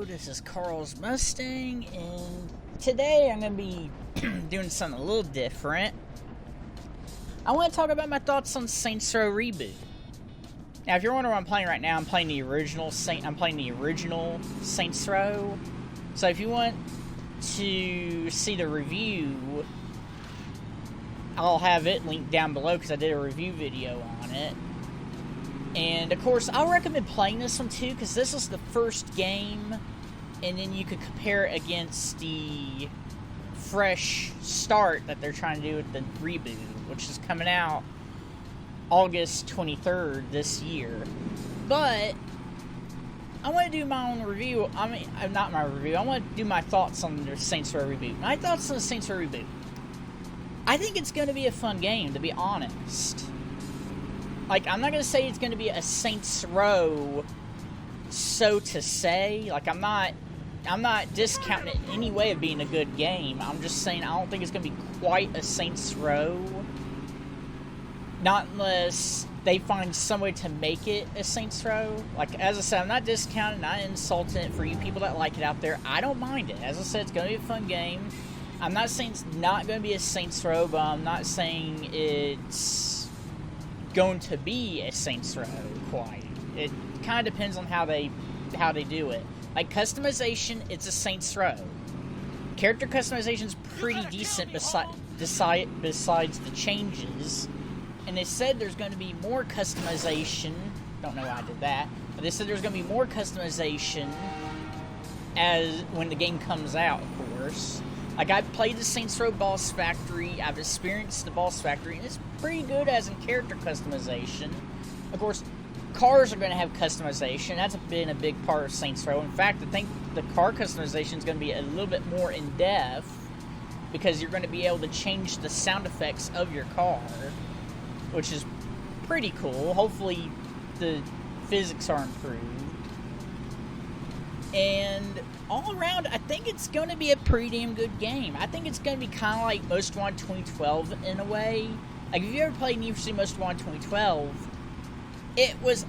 This is Carl's Mustang, and today I'm going to be doing something a little different. I want to talk about my thoughts on Saints Row Reboot. Now, if you're wondering what I'm playing right now, I'm playing the original Saints Row. So if you want to see the review, I'll have it linked down below because I did a review video on it. And, of course, I'll recommend playing this one, too, because this is the first game, and then you could compare it against the fresh start that they're trying to do with the reboot, which is coming out August 23rd this year. But I want to do my own review. I mean, not my review. I want to do my thoughts on the Saints Row Reboot. My thoughts on the Saints Row Reboot. I think it's going to be a fun game, to be honest. Like, I'm not going to say it's going to be a Saints Row, so to say. Like, I'm not discounting it in any way of being a good game. I'm just saying I don't think it's going to be quite a Saints Row. Not unless they find some way to make it a Saints Row. Like, as I said, I'm not discounting, not insulting it for you people that like it out there. I don't mind it. As I said, it's going to be a fun game. I'm not saying it's not going to be a Saints Row, but I'm not saying it's going to be a Saints Row quite. It kind of depends on how they do it. Like customization, it's a Saints Row. Character customization's pretty decent besides the changes. And they said there's going to be more customization. Don't know why I did that, but they said there's going to be more customization as when the game comes out, of course. Like, I've played the Saints Row Boss Factory, I've experienced the Boss Factory, and it's pretty good as in character customization. Of course, cars are going to have customization. That's been a big part of Saints Row. In fact, I think the car customization is going to be a little bit more in-depth because you're going to be able to change the sound effects of your car, which is pretty cool. Hopefully, the physics are improved. And all around, I think it's going to be a pretty damn good game. I think it's going to be kind of like Most Wanted 2012 in a way. Like, if you ever played Need for Speed Most Wanted 2012, it was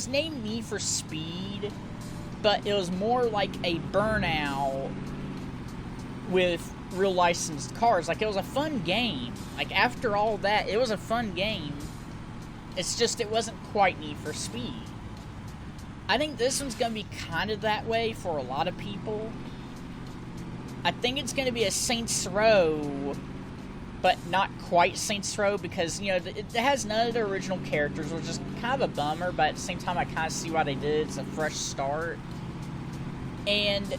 named Need for Speed, but it was more like a Burnout with real licensed cars. Like, it was a fun game. Like, after all that, it was a fun game. It's just it wasn't quite Need for Speed. I think this one's going to be kind of that way for a lot of people. I think it's going to be a Saints Row, but not quite Saints Row because, you know, it has none of the original characters, which is kind of a bummer, but at the same time I kind of see why they did it. It's a fresh start. And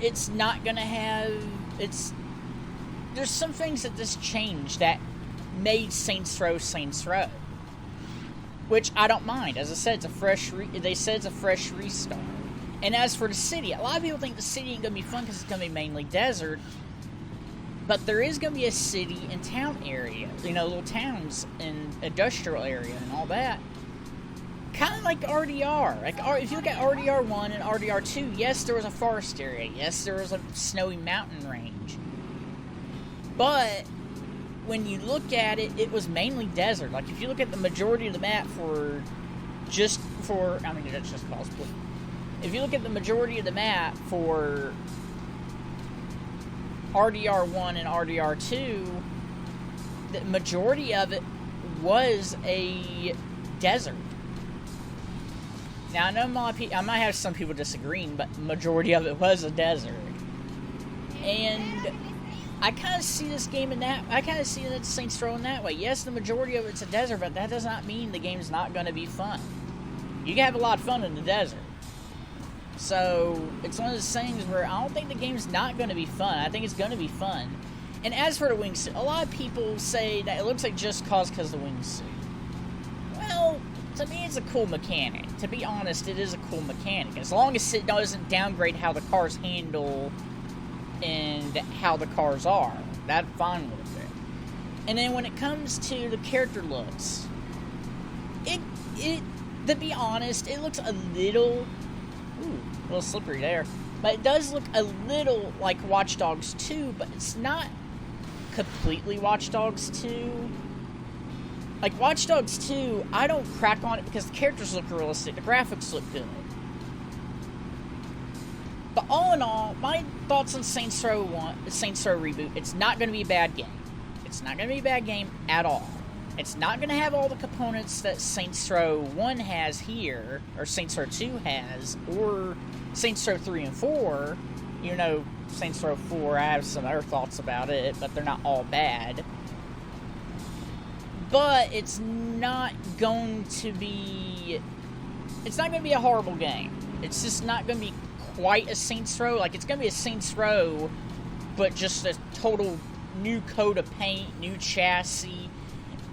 it's not going to have... There's some things that this changed that made Saints Row Saints Row, which I don't mind. As I said, they said it's a fresh restart. And as for the city, a lot of people think the city ain't going to be fun because it's going to be mainly desert. But there is going to be a city and town area. You know, little towns and industrial area and all that. Kind of like RDR. Like, if you look at RDR 1 and RDR 2, yes, there was a forest area. Yes, there was a snowy mountain range. But when you look at it, it was mainly desert. Like, if you look at the majority of the map that's just possible. If you look at the majority of the map for RDR 1 and RDR 2, the majority of it was a desert. Now, I know I might have some people disagreeing, but the majority of it was a desert. And I kind of see this game I kind of see it Saints Row in that way. Yes, the majority of it's a desert, but that does not mean the game's not going to be fun. You can have a lot of fun in the desert. So, it's one of those things where I don't think the game's not going to be fun. I think it's going to be fun. And as for the wingsuit, a lot of people say that it looks like Just Cause because of the wingsuit. Well, to me, it's a cool mechanic. To be honest, it is a cool mechanic. As long as it doesn't downgrade how the cars handle and how the cars are. That's fine with it. And then when it comes to the character looks, it to be honest, it looks a little slippery there. But it does look a little like Watch Dogs 2, but it's not completely Watch Dogs 2. Like, Watch Dogs 2, I don't crack on it because the characters look realistic, the graphics look good. But all in all, my thoughts on Saints Row Reboot, it's not going to be a bad game. It's not going to be a bad game at all. It's not going to have all the components that Saints Row 1 has here, or Saints Row 2 has, or Saints Row 3 and 4. You know, Saints Row 4, I have some other thoughts about it, but they're not all bad. But it's not going to be a horrible game. It's just not going to be quite a Saints Row. Like, it's going to be a Saints Row, but just a total new coat of paint, new chassis.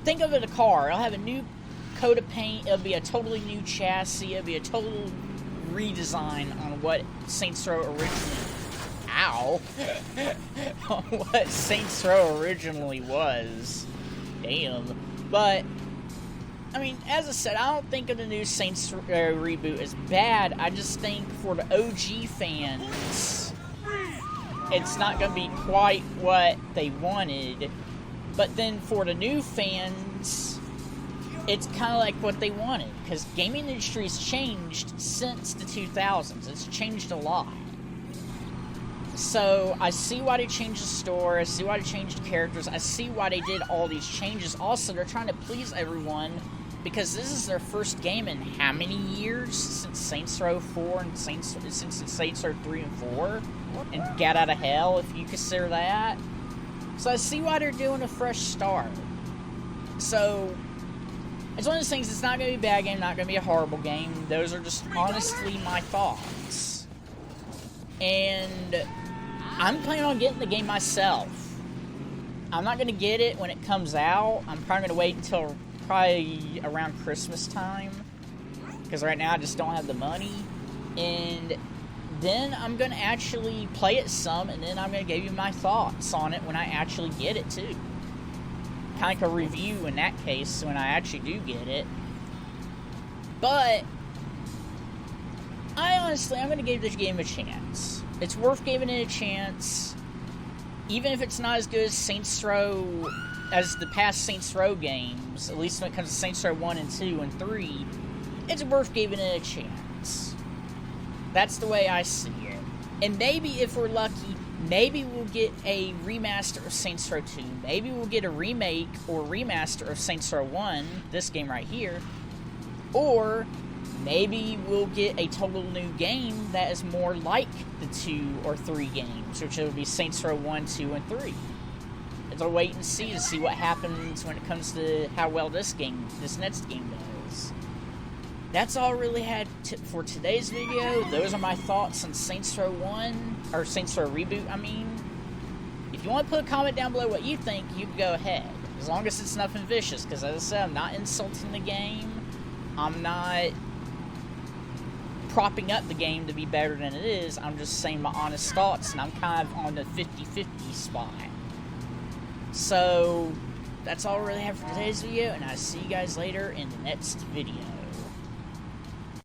Think of it a car. It'll have a new coat of paint. It'll be a totally new chassis. It'll be a total redesign on what Saints Row originally was. Damn. But I mean, as I said, I don't think of the new Saints reboot as bad. I just think for the OG fans, it's not going to be quite what they wanted. But then for the new fans, it's kind of like what they wanted. Because gaming industry has changed since the 2000s. It's changed a lot. So I see why they changed the story. I see why they changed the characters. I see why they did all these changes. Also, they're trying to please everyone. Because this is their first game in how many years since Saints Row 4 and since Saints Row 3 and 4? And Get Out of Hell, if you consider that. So I see why they're doing a fresh start. So, it's one of those things, it's not going to be a bad game, not going to be a horrible game. Those are just honestly my thoughts. And I'm planning on getting the game myself. I'm not going to get it when it comes out. I'm probably going to wait until probably around Christmas time, because right now I just don't have the money. And then I'm going to actually play it some, and then I'm going to give you my thoughts on it when I actually get it too. Kind of like a review in that case when I actually do get it. But I'm going to give this game a chance. It's worth giving it a chance, even if it's not as good as Saints Row, as the past Saints Row games, at least when it comes to Saints Row 1 and 2 and 3, it's worth giving it a chance. That's the way I see it. And maybe if we're lucky, maybe we'll get a remaster of Saints Row 2. Maybe we'll get a remake or remaster of Saints Row 1, this game right here. Or maybe we'll get a total new game that is more like the 2 or 3 games, which will be Saints Row 1, 2, and 3. I'll wait and see to see what happens when it comes to how well this next game does. That's all I really had for today's video. Those are my thoughts on Saints Row 1, or Saints Row Reboot, I mean. If you want to put a comment down below what you think, you can go ahead. As long as it's nothing vicious, because as I said, I'm not insulting the game. I'm not propping up the game to be better than it is. I'm just saying my honest thoughts, and I'm kind of on the 50-50 spot. So, that's all I really have for today's video, and I'll see you guys later in the next video.